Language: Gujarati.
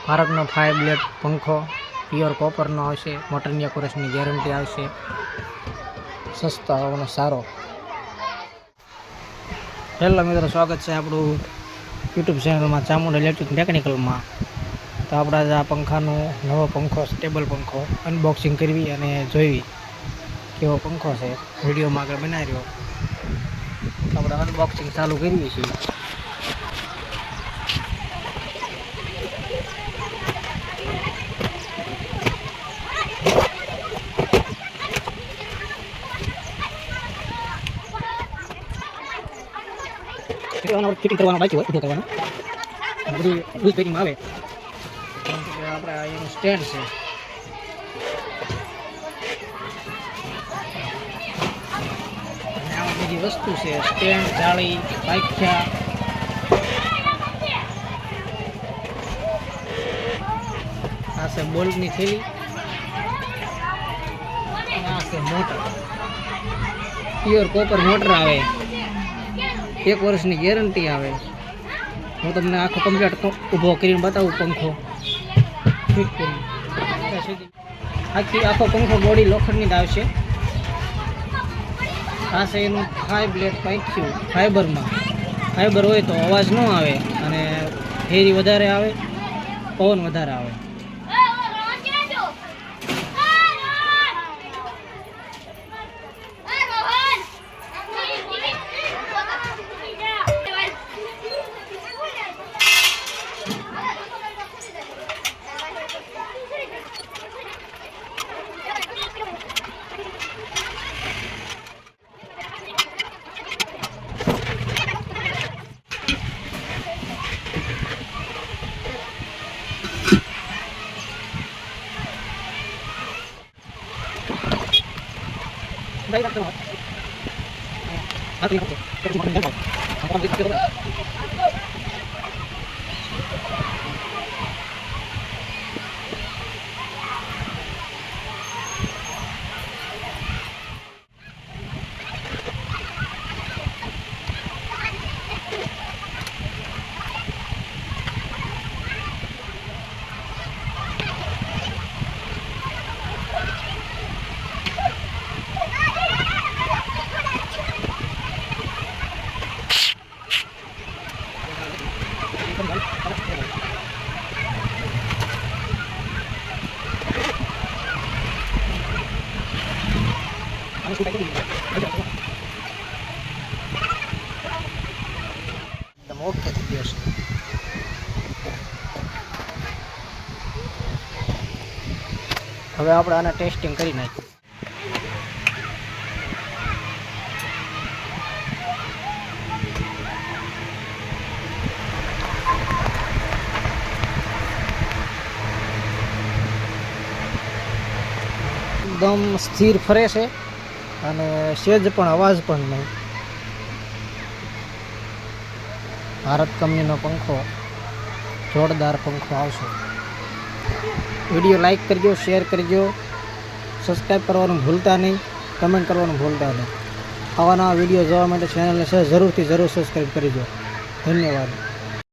ભારતનો 5 બ્લેડ પંખો પ્યોર કોપરનો આવશે, મોટરની એક્યુરેસીની ગેરંટી આવશે, સસ્તો અને સારો. હેલો મિત્રો, સ્વાગત છે આપણું યુટ્યુબ ચેનલમાં ચામુંડા ઇલેક્ટ્રિક ટેકનિકલમાં. તો આપણે આજે આ પંખાનો નવો પંખો, સ્ટેબલ પંખો અનબોક્સિંગ કરવી અને જોઈ કેવો પંખો છે. વિડીયોમાં આગળ બનાવી રહ્યો, આપણે અનબોક્સિંગ ચાલુ કરીએ છીએ. ફિટિંગ કરવાનો બાકી હોય, ઊભો કરવાનો બધું યુઝ પેકિંગમાં આવે. આપણે એનું સ્ટેન્ડ છે, અને આમાં બીજી વસ્તુ છે, સ્ટેન્ડ, જાળી, પાખ્યા. આ છે બોલ્ટની થેલી, આ છે મોટર, પ્યોર કોપર મોટર આવે, 1 વર્ષની ગેરંટી આવે. હું તમને આખો કમ્પ્લીટ ઊભો કરીને બતાવું પંખો ફિટ કરી. આખો પંખો બોડી લોખંડની જ આવશે. આ છે એનું 5 બ્લેડ પાંખ્યું ફાઈબરમાં. ફાઈબર હોય તો અવાજ ન આવે અને ફેરી વધારે આવે, પવન વધારે આવે. Đây là cái gì? À, cái gì? Cái gì mà mình đang làm? Không biết cái đó. Okay થઈ ગયો છે. હવે આપણે આને ટેસ્ટિંગ કરી નાખીએ. એકદમ સ્થિર ફરે છે અને સેજ પણ અવાજ પણ નહીં. ભારત કંપનીનો પંખો, જોરદાર પંખો આવશે. વિડીયો લાઈક કરજો, શેર કરજો, સબસ્ક્રાઈબ કરવાનું ભૂલતા નહીં, કમેન્ટ કરવાનું ભૂલતા નહીં. આવા નવા વિડીયો જોવા માટે ચેનલને જરૂરથી સબસ્ક્રાઈબ કરજો. ધન્યવાદ.